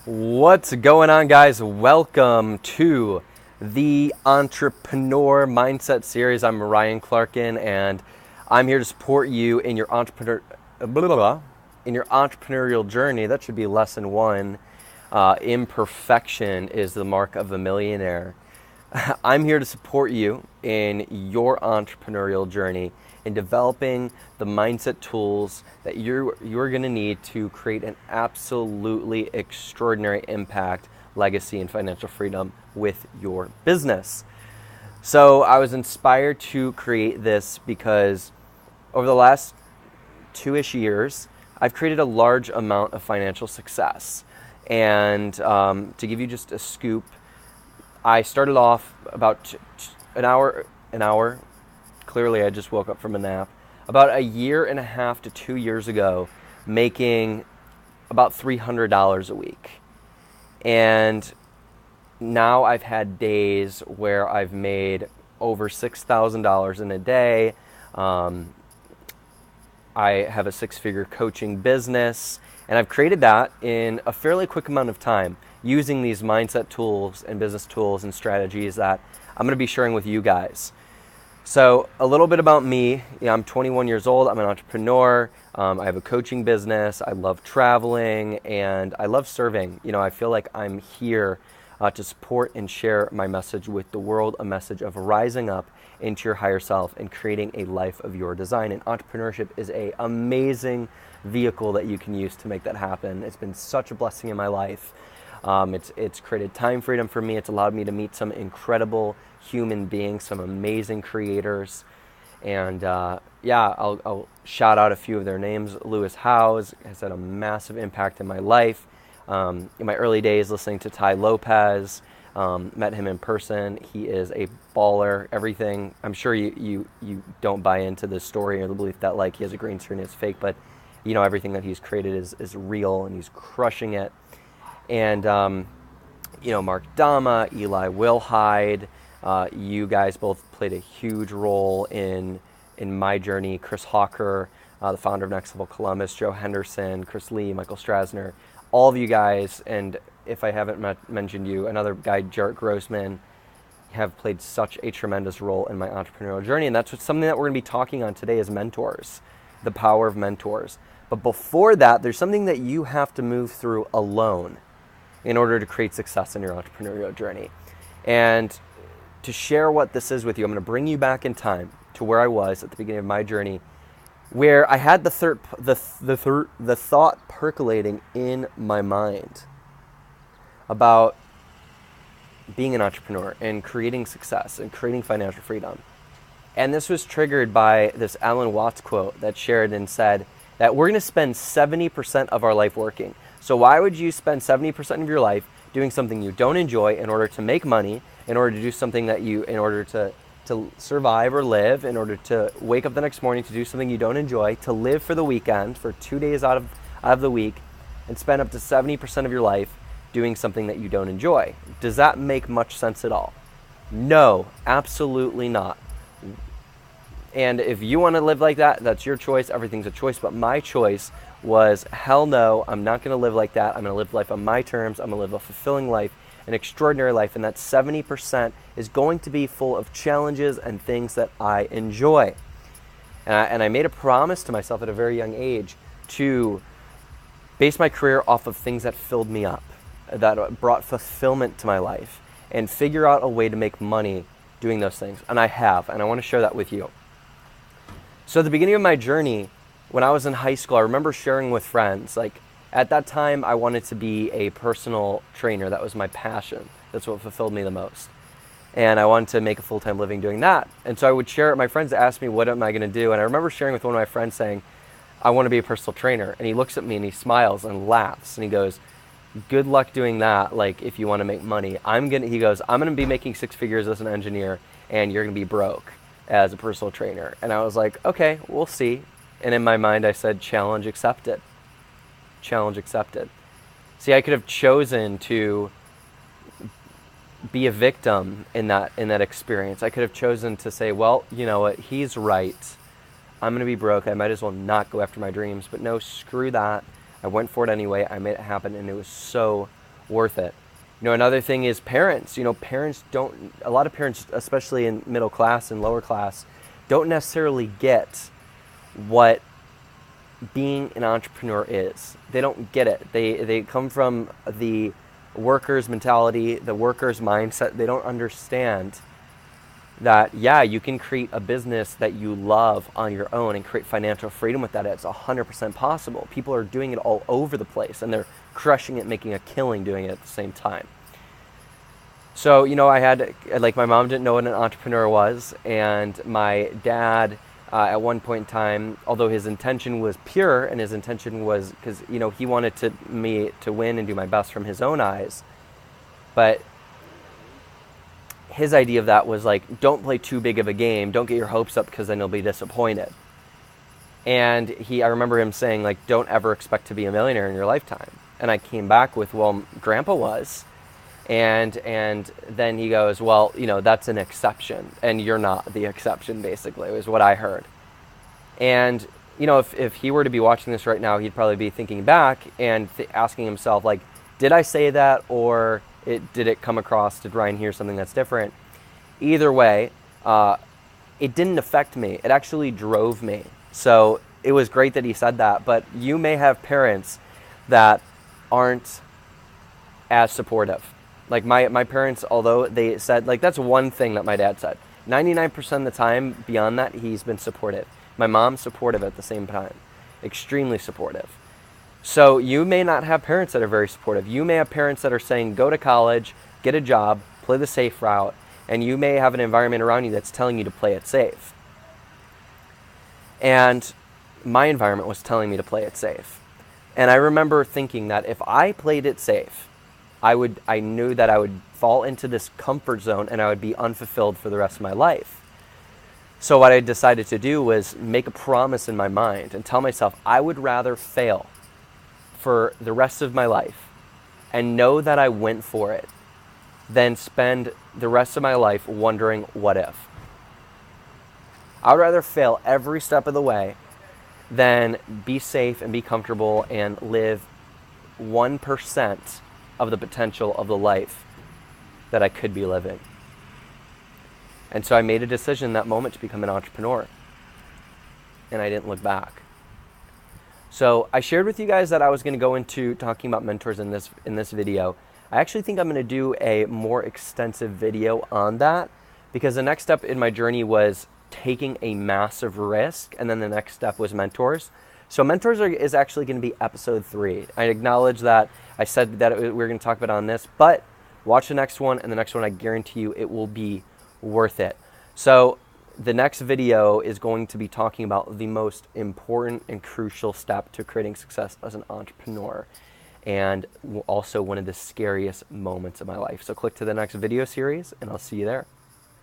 What's going on, guys? Welcome to the Entrepreneur Mindset Series. I'm Ryan Clarkin, and I'm here to support you in your entrepreneurial journey. That should be lesson one. Imperfection is the mark of a millionaire. I'm here to support you in your entrepreneurial journey in developing the mindset tools that you're going to need to create an absolutely extraordinary impact, legacy, and financial freedom with your business. So I was inspired to create this because over the last 2-ish years, I've created a large amount of financial success. And to give you just a scoop, I started off about an hour. Clearly, I just woke up from a nap. About a year and a half to 2 years ago, making about $300 a week. And now I've had days where I've made over $6,000 in a day. I have a 6-figure coaching business, and I've created that in a fairly quick amount of time using these mindset tools and business tools and strategies that I'm going to be sharing with you guys. So a little bit about me. I'm 21 years old. I'm an entrepreneur. I have a coaching business. I love traveling and I love serving. I feel like I'm here to support and share my message with the world, a message of rising up into your higher self and creating a life of your design. And entrepreneurship is an amazing vehicle that you can use to make that happen. It's been such a blessing in my life. It's created time freedom for me. It's allowed me to meet some incredible human beings, some amazing creators. And I'll shout out a few of their names. Lewis Howes has had a massive impact in my life. In my early days listening to Ty Lopez, met him in person. He is a baller. Everything. I'm sure you don't buy into this story or the belief that he has a green screen is fake, but everything that he's created is real and he's crushing it. And Mark Dama, Eli Wilhide, you guys both played a huge role in my journey. Chris Hawker, the founder of Next Level Columbus, Joe Henderson, Chris Lee, Michael Strasner, all of you guys, and if I haven't mentioned you, another guy, Jarrett Grossman, have played such a tremendous role in my entrepreneurial journey. And that's something that we're going to be talking on today is mentors, the power of mentors. But before that, there's something that you have to move through alone in order to create success in your entrepreneurial journey. And to share what this is with you, I'm going to bring you back in time to where I was at the beginning of my journey, where I had the thought percolating in my mind about being an entrepreneur and creating success and creating financial freedom. And this was triggered by this Alan Watts quote that shared and said that we're going to spend 70% of our life working. So why would you spend 70% of your life doing something you don't enjoy in order to make money, in order to do something that in order to survive or live, in order to wake up the next morning to do something you don't enjoy, to live for the weekend for 2 days out of the week, and spend up to 70% of your life doing something that you don't enjoy? Does that make much sense at all? No, absolutely not. And if you want to live like that, that's your choice. Everything's a choice. But my choice was, hell no, I'm not going to live like that. I'm going to live life on my terms. I'm going to live a fulfilling life, an extraordinary life. And that 70% is going to be full of challenges and things that I enjoy. And I made a promise to myself at a very young age to base my career off of things that filled me up, that brought fulfillment to my life, and figure out a way to make money doing those things. And I have, and I want to share that with you. So at the beginning of my journey, when I was in high school, I remember sharing with friends, at that time, I wanted to be a personal trainer. That was my passion. That's what fulfilled me the most. And I wanted to make a full-time living doing that. And so I would share it. My friends asked me, what am I going to do? And I remember sharing with one of my friends saying, I want to be a personal trainer. And he looks at me and he smiles and laughs. And he goes, good luck doing that, if you want to make money. He goes, I'm going to be making 6 figures as an engineer, and you're going to be broke as a personal trainer. And I was like, okay, we'll see. And in my mind, I said, challenge accepted. Challenge accepted. See, I could have chosen to be a victim in that experience. I could have chosen to say, well, you know what, he's right. I'm going to be broke. I might as well not go after my dreams. But no, screw that. I went for it anyway. I made it happen, and it was so worth it. Another thing is parents. A lot of parents, especially in middle class and lower class, don't necessarily get what being an entrepreneur is. They don't get it. They come from the worker's mentality, the worker's mindset. They don't understand that, yeah, you can create a business that you love on your own and create financial freedom with that. It's 100% possible. People are doing it all over the place, and they're crushing it, making a killing doing it at the same time. So, I had, my mom didn't know what an entrepreneur was, and my dad, at one point in time, although his intention was pure, and his intention was, because, he wanted me to win and do my best from his own eyes, but his idea of that was don't play too big of a game, don't get your hopes up, because then you'll be disappointed. And I remember him saying, don't ever expect to be a millionaire in your lifetime. And I came back with, well, Grandpa was. And then he goes, well, that's an exception, and you're not the exception, basically, was what I heard. And, if he were to be watching this right now, he'd probably be thinking back and asking himself, did I say that, or did it come across, did Ryan hear something that's different? Either way, it didn't affect me. It actually drove me. So it was great that he said that, but you may have parents that aren't as supportive. My parents, although they said, that's one thing that my dad said. 99% of the time, beyond that, he's been supportive. My mom's supportive at the same time. Extremely supportive. So you may not have parents that are very supportive. You may have parents that are saying, go to college, get a job, play the safe route, and you may have an environment around you that's telling you to play it safe. And my environment was telling me to play it safe. And I remember thinking that if I played it safe, I knew that I would fall into this comfort zone and I would be unfulfilled for the rest of my life. So what I decided to do was make a promise in my mind and tell myself I would rather fail for the rest of my life and know that I went for it than spend the rest of my life wondering what if. I would rather fail every step of the way than be safe and be comfortable and live 1% of the potential of the life that I could be living. And so I made a decision in that moment to become an entrepreneur. And I didn't look back. So I shared with you guys that I was going to go into talking about mentors in this video. I actually think I'm going to do a more extensive video on that, because the next step in my journey was taking a massive risk, and then the next step was mentors. So mentors is actually going to be episode 3. I acknowledge that I said that we were going to talk about it on this, but watch the next one, and the next one I guarantee you it will be worth it. So the next video is going to be talking about the most important and crucial step to creating success as an entrepreneur, and also one of the scariest moments of my life. So click to the next video series, and I'll see you there.